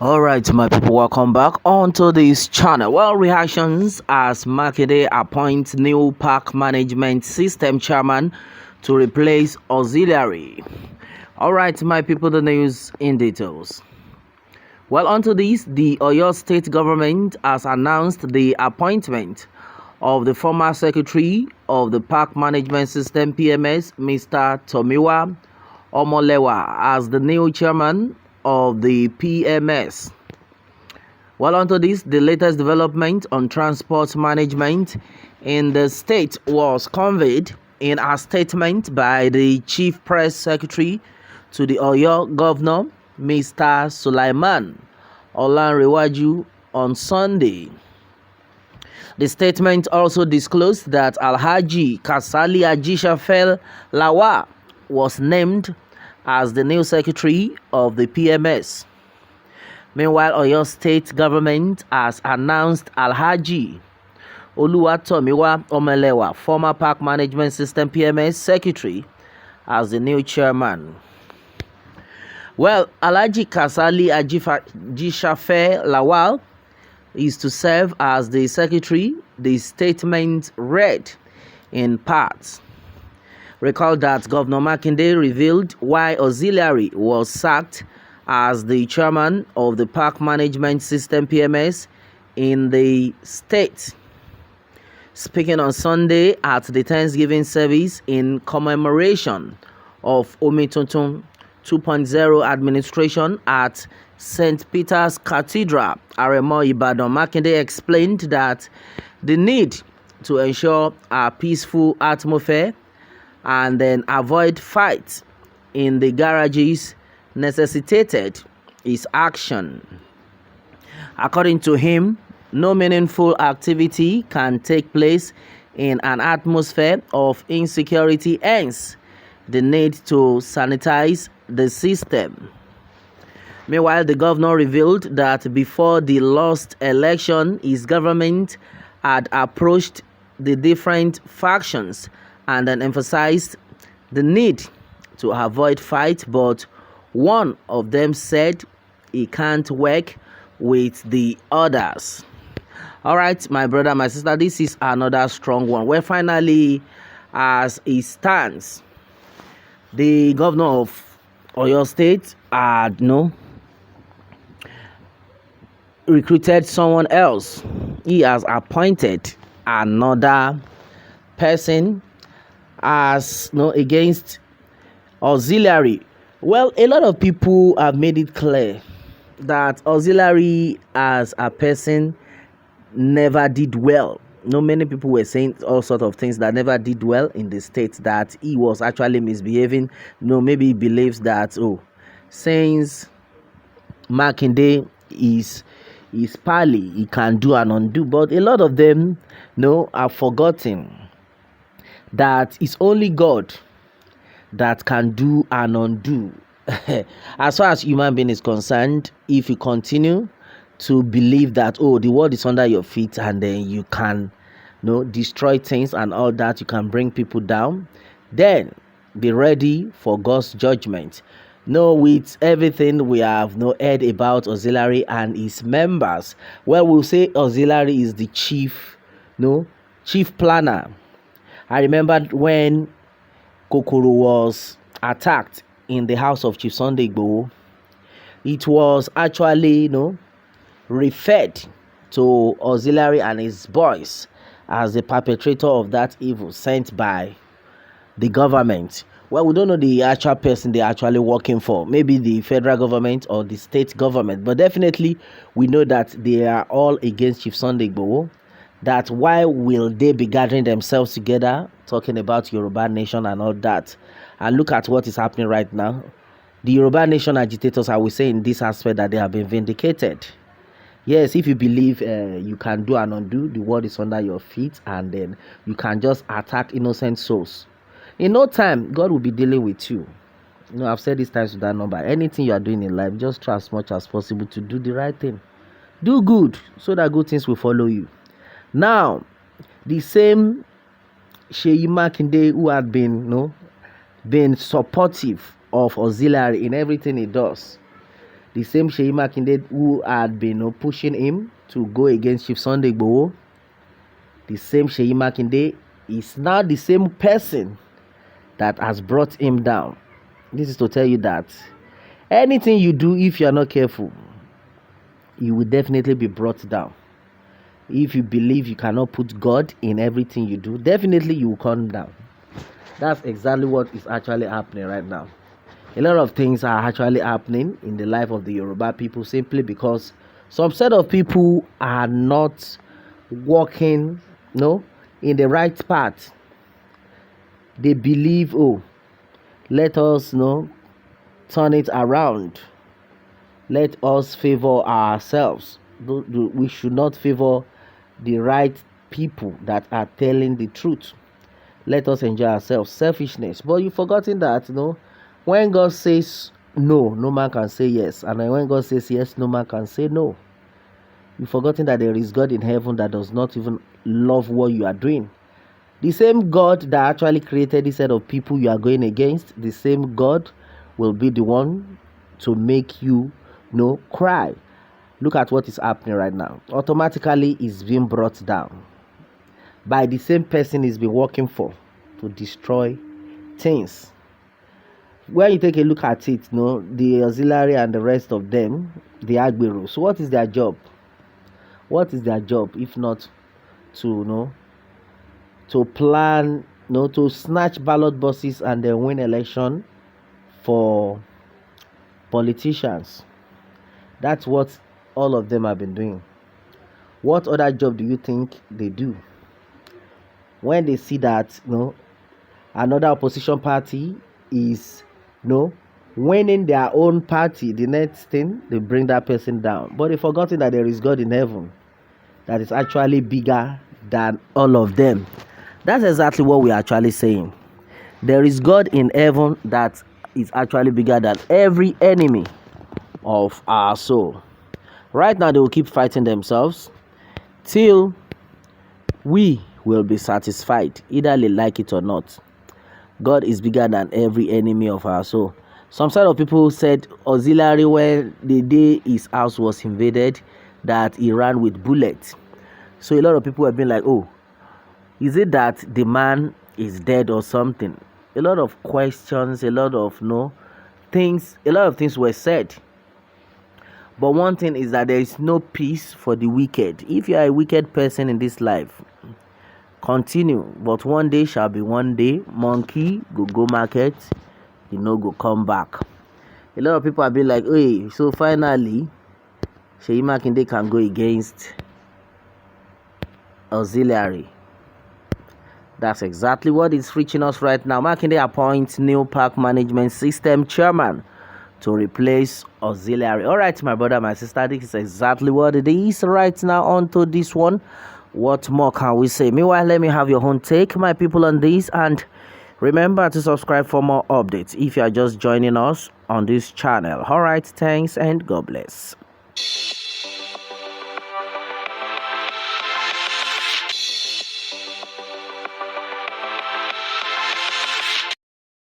All right, my people, welcome back onto this channel. Well, reactions as Makinde appoints new park management system chairman to replace auxiliary. All right, my people, the news in details. Well, onto this, the Oyo State government has announced the appointment of the former secretary of the park management system PMS, Mr. Tomiwa Omolewa, as the new chairman of the PMS. Well, onto this, the latest development on transport management in the state was conveyed in a statement by the chief press secretary to the Oyo governor, Mr. Sulaiman Olanrewaju, on Sunday. The statement also disclosed that Alhaji Kasali Ajishafel Lawa was named as the new secretary of the PMS. Meanwhile, Oyo State government has announced Alhaji Oluwatomiwa Omelewa, former Park Management System PMS secretary, as the new chairman. Well, Alhaji Kasali Ajishafe Lawal is to serve as the secretary, the statement read in parts. Recall that Governor Makinde revealed why auxiliary was sacked as the chairman of the Park Management System PMS in the state. Speaking on Sunday at the Thanksgiving service in commemoration of Omituntun 2.0 administration at St. Peter's Cathedral, Aremo Ibadan, Makinde explained that the need to ensure a peaceful atmosphere and then avoid fights in the garages necessitated his action. According to him, no meaningful activity can take place in an atmosphere of insecurity, hence the need to sanitize the system. Meanwhile, the governor revealed that before the lost election, his government had approached the different factions and then emphasized the need to avoid fight, but one of them said he can't work with the others. All right, my brother, my sister, this is another strong one. Where finally, as it stands, the governor of Oyo State had recruited someone else. He has appointed another person as against auxiliary. Well, a lot of people have made it clear that auxiliary as a person never did well. Many people were saying all sorts of things that never did well in the state, that he was actually misbehaving. Maybe he believes that since Makinde is pally, he can do and undo. But a lot of them have forgotten that it's only God that can do and undo. As far as human being is concerned, if you continue to believe that the world is under your feet and then you can destroy things and all that, you can bring people down, then be ready for God's judgment. With everything we have heard about auxiliary and his members, well, we'll say auxiliary is the chief planner. I remember when Kokoro was attacked in the house of Chief Sunday Igboho, it was actually referred to auxiliary and his boys as the perpetrator of that evil sent by the government. Well, we don't know the actual person they're actually working for, maybe the federal government or the state government, but definitely we know that they are all against Chief Sunday Igboho. That why will they be gathering themselves together talking about Yoruba nation and all that? And look at what is happening right now. The Yoruba nation agitators, I will say in this aspect, that they have been vindicated. Yes, if you believe you can do and undo, the world is under your feet, and then you can just attack innocent souls. In no time, God will be dealing with you. I've said this times with that number. Anything you are doing in life, just try as much as possible to do the right thing. Do good, so that good things will follow you. Now, the same Seyi Makinde, who had been supportive of auxiliary in everything he does, The same Seyi Makinde who had been pushing him to go against Chief Sunday Igboho, the same Seyi Makinde is now the same person that has brought him down. This is to tell you that anything you do, if you are not careful, you will definitely be brought down. If you believe you cannot put God in everything you do, definitely you will come down. That's exactly what is actually happening right now. A lot of things are actually happening in the life of the Yoruba people simply because some set of people are not walking, in the right path. They believe, let us, turn it around. Let us favor ourselves. We should not favor the right people that are telling the truth. Let us enjoy ourselves. Selfishness. But you've forgotten that, when God says no, no man can say yes. And when God says yes, no man can say no. You've forgotten that there is God in heaven that does not even love what you are doing. The same God that actually created this set of people you are going against, the same God will be the one to make you, cry. Look at what is happening right now. Automatically, it's being brought down by the same person he's been working for to destroy things. When you take a look at it, the auxiliary and the rest of them, the Agbero. So what is their job? What is their job if not to to plan, to snatch ballot boxes and then win election for politicians? That's what all of them have been doing. What other job do you think they do? When they see that another opposition party is winning their own party, the next thing they bring that person down. But they've forgotten that there is God in heaven that is actually bigger than all of them. That's exactly what we're actually saying. There is God in heaven that is actually bigger than every enemy of our soul. Right now, they will keep fighting themselves till we will be satisfied, either they like it or not. God is bigger than every enemy of our soul. Some sort of people said auxiliary when the day his house was invaded that he ran with bullets. So a lot of people have been like, is it that the man is dead or something? A lot of questions, a lot of things were said. But one thing is that there is no peace for the wicked. If you are a wicked person in this life, continue. But one day shall be one day. Monkey go market, go come back. A lot of people have been like, hey, so finally, Seyi Makinde can go against auxiliary. That's exactly what is reaching us right now. Makinde appoints new park management system chairman to replace auxiliary. All right, my brother, my sister, this is exactly what it is right now. On to this one. What more can we say? Meanwhile, let me have your own take, my people, on this. And remember to subscribe for more updates if you are just joining us on this channel. All right, thanks and God bless.